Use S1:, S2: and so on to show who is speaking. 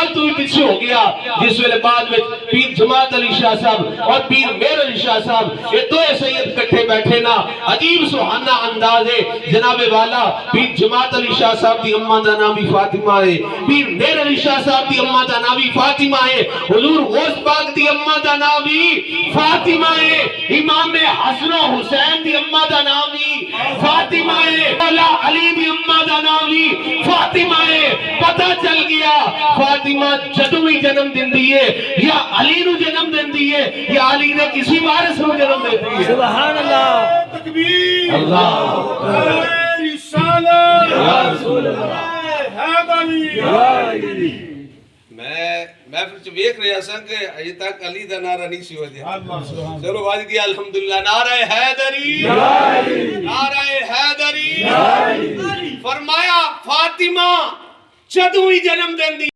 S1: سال تو بھی پیچھے ہو گیا جس ویلے بعد میں پیر جماعت علی شاہ صاحب اور پیر میر علی شاہ صاحب یہ دو سید کٹھے بیٹھے نا عجیب سہانا انداز ہے جناب والا پیر جماعت علی شاہ صاحب دی اماں دا نام بھی فاطمہ ہے پیر میر علی شاہ صاحب دی اماں دا نام بھی فاطمہ ہے حضور غوث پاک دی اماں دا نام بھی فاطمہ ہے امام حسن و حسین دی اماں دا نام بھی فاطمہ ہے مولا علی دی اماں دا نام بھی فاطمہ ہے پتہ چل گیا فاطمہ جدوں ہی جنم دیندی ہے یا علی نو جنم دیندی ہے یا علی نے کسی وارث نو جنم دیندی ہے
S2: سبحان اللہ
S3: تکبیر
S1: اللہ
S3: رسالت
S2: یا رسول اللہ
S3: حیدری
S4: میں پھر ویکھ رہا سا کہ اجے تک علی دا نعرہ نہیں سی وجہ چلو واج گیا الحمدللہ نعرہ حیدری نعرہ حیدری فرمایا فاطمہ جدوں ہی جنم دیندی